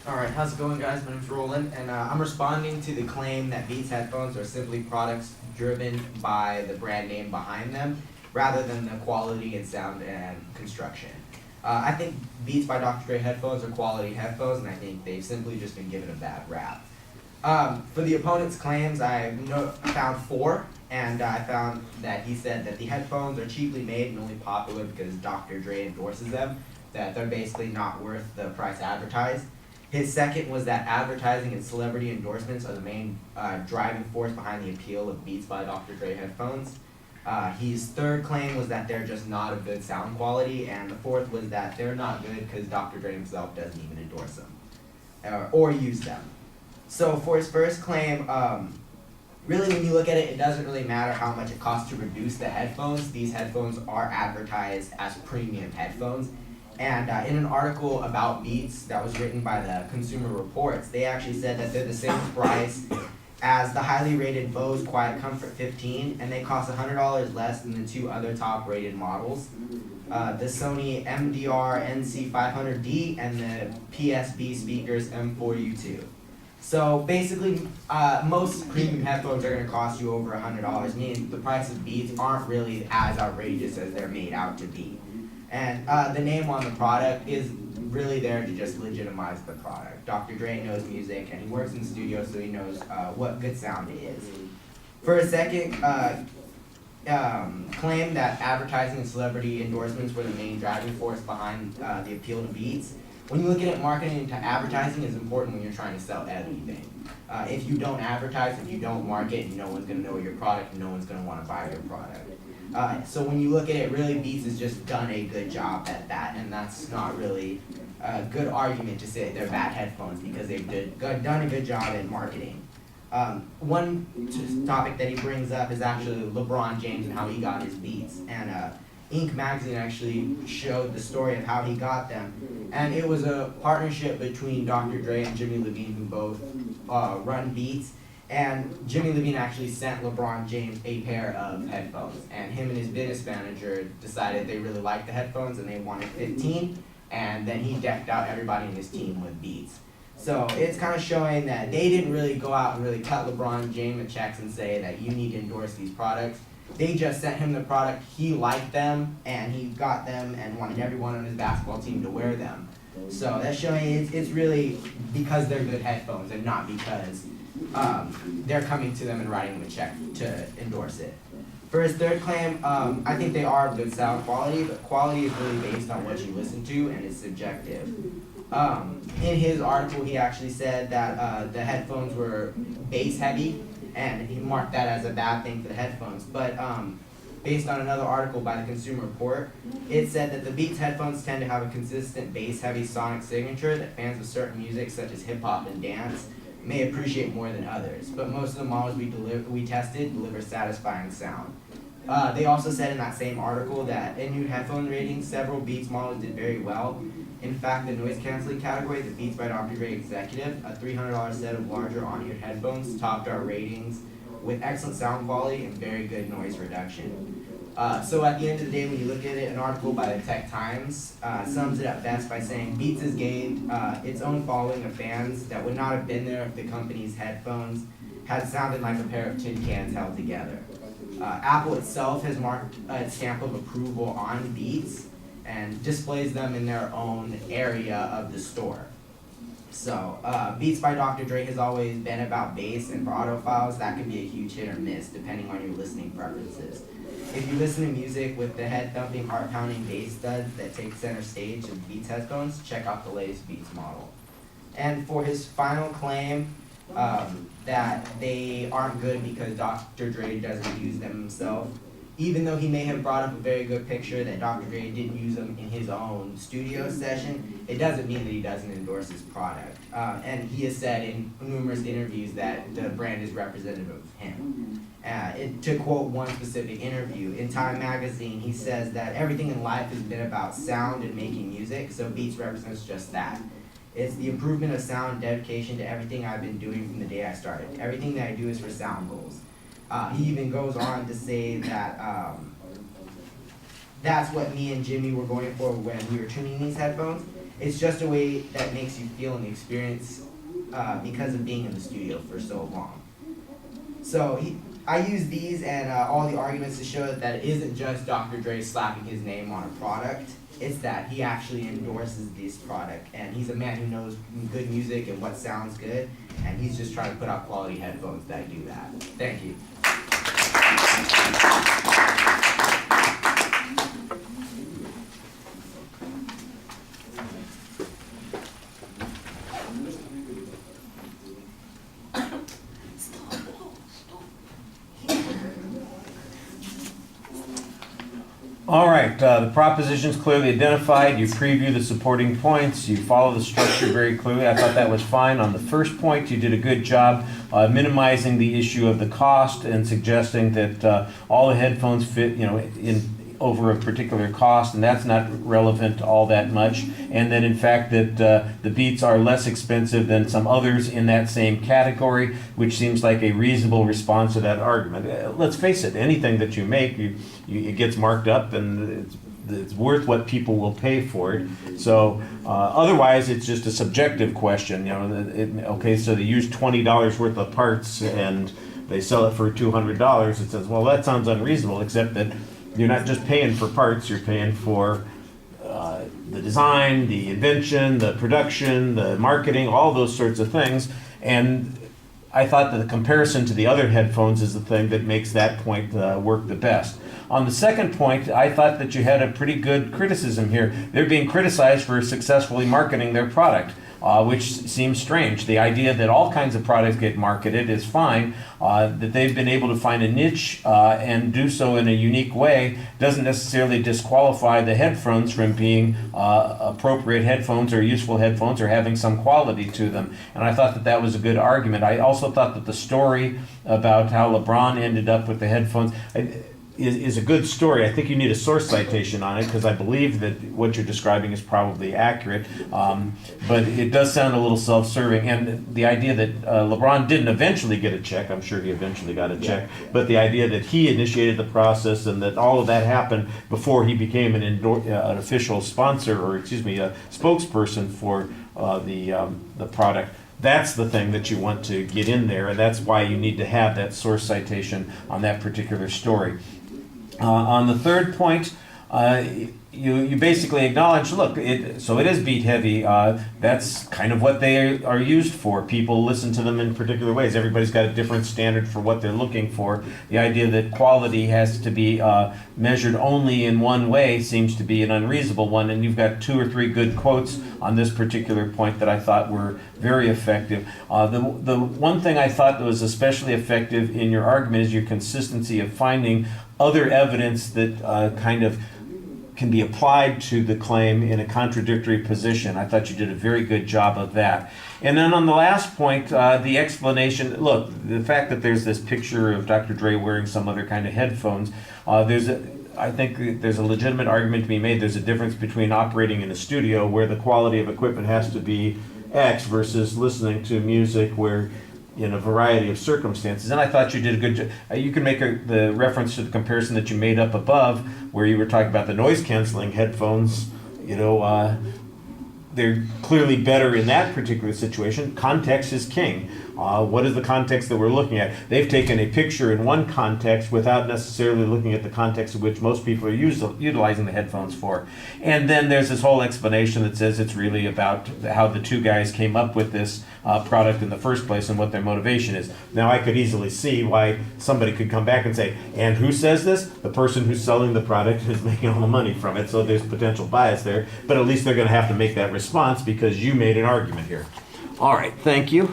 Alright, how's it going, guys? My name's Roland, and I'm responding to the claim that Beats headphones are simply products driven by the brand name behind them, rather than the quality and sound and construction. I think Beats by Dr. Dre headphones are quality headphones, and I think they've simply just been given a bad rap. For the opponent's claims, I found four, and I found that he said that the headphones are cheaply made and only popular because Dr. Dre endorses them, that they're basically not worth the price advertised. His second was that advertising and celebrity endorsements are the main driving force behind the appeal of Beats by Dr. Dre headphones. His third claim was that they're just not of good sound quality, and the fourth was that they're not good because Dr. Dre himself doesn't even endorse them or use them. So for his first claim, really when you look at it, it doesn't really matter how much it costs to produce the headphones. These headphones are advertised as premium headphones. And in an article about Beats that was written by the Consumer Reports, they actually said that they're the same price as the highly rated Bose Quiet Comfort 15, and they cost $100 less than the two other top rated models, the Sony MDR NC500D and the PSB Speakers M4U2. So basically, most premium headphones are going to cost you over $100, meaning the price of Beats aren't really as outrageous as they're made out to be. And the name on the product is really there to just legitimize the product. Dr. Dre knows music, and he works in the studio, so he knows what good sound is. For a second, claim that advertising and celebrity endorsements were the main driving force behind the appeal to Beats. When you look at it, marketing to advertising is important when you're trying to sell anything. If you don't advertise, if you don't market, no one's going to know your product, and no one's going to want to buy your product. So when you look at it, really Beats has just done a good job at that, and that's not really a good argument to say they're bad headphones because they've done a good job at marketing. One topic that he brings up is actually LeBron James and how he got his Beats, and Inc. magazine actually showed the story of how he got them, and it was a partnership between Dr. Dre and Jimmy Levine, who both run Beats. And Jimmy Levine actually sent LeBron James a pair of headphones, and him and his business manager decided they really liked the headphones and they wanted 15, and then he decked out everybody in his team with Beats. So it's kind of showing that they didn't really go out and really cut LeBron James checks and say that you need to endorse these products. They just sent him the product, he liked them, and he got them and wanted everyone on his basketball team to wear them. So that's showing it's really because they're good headphones and not because they're coming to them and writing them a check to endorse it. For his third claim, I think they are of good sound quality, but quality is really based on what you listen to and it's subjective. In his article, he actually said that the headphones were bass heavy, and he marked that as a bad thing for the headphones. But based on another article by the Consumer Report, it said that the Beats headphones tend to have a consistent bass heavy sonic signature that fans of certain music such as hip hop and dance may appreciate more than others, but most of the models we tested deliver satisfying sound. They also said in that same article that in new headphone ratings, several Beats models did very well. In fact, the noise canceling category, the Beats by Dr. Dre Executive, a $300 set of larger on-ear headphones, topped our ratings with excellent sound quality and very good noise reduction. So at the end of the day, when you look at it, an article by the Tech Times sums it up best by saying Beats has gained its own following of fans that would not have been there if the company's headphones had sounded like a pair of tin cans held together. Apple itself has marked its stamp of approval on Beats and displays them in their own area of the store. So, Beats by Dr. Dre has always been about bass, and for audiophiles, that can be a huge hit or miss depending on your listening preferences. If you listen to music with the head-thumping, heart-pounding bass studs that take center stage in Beats headphones, check out the latest Beats model. And for his final claim that they aren't good because Dr. Dre doesn't use them himself, even though he may have brought up a very good picture that Dr. Dre didn't use them in his own studio session, it doesn't mean that he doesn't endorse his product. And he has said in numerous interviews that the brand is representative of him. To quote one specific interview, in Time magazine, he says that everything in life has been about sound and making music, so Beats represents just that. It's the improvement of sound, dedication to everything I've been doing from the day I started. Everything that I do is for sound goals. He even goes on to say that that's what me and Jimmy were going for when we were tuning these headphones. It's just a way that makes you feel in the experience because of being in the studio for so long. So I use these and all the arguments to show that it isn't just Dr. Dre slapping his name on a product. It's that he actually endorses this product, and he's a man who knows good music and what sounds good, and he's just trying to put out quality headphones that do that. Thank you. All right, the proposition's clearly identified. You preview the supporting points. You follow the structure very clearly. I thought that was fine. On the first point, you did a good job minimizing the issue of the cost and suggesting that all the headphones fit, in over a particular cost, and that's not relevant all that much. And that in fact that the Beats are less expensive than some others in that same category, which seems like a reasonable response to that argument. Let's face it, anything that you make, it gets marked up, and it's worth what people will pay for it. So otherwise, it's just a subjective question. Okay, so they use $20 worth of parts and they sell it for $200. It says, well, that sounds unreasonable, except that you're not just paying for parts, you're paying for the design, the invention, the production, the marketing, all those sorts of things. And I thought that the comparison to the other headphones is the thing that makes that point work the best. On the second point, I thought that you had a pretty good criticism here. They're being criticized for successfully marketing their product, which seems strange. The idea that all kinds of products get marketed is fine. That they've been able to find a niche and do so in a unique way doesn't necessarily disqualify the headphones from being appropriate headphones or useful headphones or having some quality to them. And I thought that that was a good argument. I also thought that the story about how LeBron ended up with the headphones is a good story. I think you need a source citation on it because I believe that what you're describing is probably accurate. But it does sound a little self-serving. And the idea that LeBron didn't eventually get a check, I'm sure he eventually got a check, but the idea that he initiated the process and that all of that happened before he became an official sponsor, or excuse me, a spokesperson for the product. That's the thing that you want to get in there, and that's why you need to have that source citation on that particular story. On the third point, you basically acknowledge, look, so it is beat heavy. That's kind of what they are used for. People listen to them in particular ways. Everybody's got a different standard for what they're looking for. The idea that quality has to be measured only in one way seems to be an unreasonable one, and you've got 2 or 3 good quotes on this particular point that I thought were very effective. The one thing I thought that was especially effective in your argument is your consistency of finding other evidence that kind of can be applied to the claim in a contradictory position. I thought you did a very good job of that. And then on the last point, the explanation, look, the fact that there's this picture of Dr. Dre wearing some other kind of headphones, I think there's a legitimate argument to be made. There's a difference between operating in a studio where the quality of equipment has to be X versus listening to music where in a variety of circumstances, and I thought you did a good job. You can make the reference to the comparison that you made up above, where you were talking about the noise-canceling headphones. They're clearly better in that particular situation. Context is king. What is the context that we're looking at? They've taken a picture in one context without necessarily looking at the context in which most people are utilizing the headphones for. And then there's this whole explanation that says it's really about how the two guys came up with this product in the first place and what their motivation is. Now, I could easily see why somebody could come back and say, and who says this? The person who's selling the product is making all the money from it, so there's potential bias there. But at least they're going to have to make that response because you made an argument here. All right, thank you.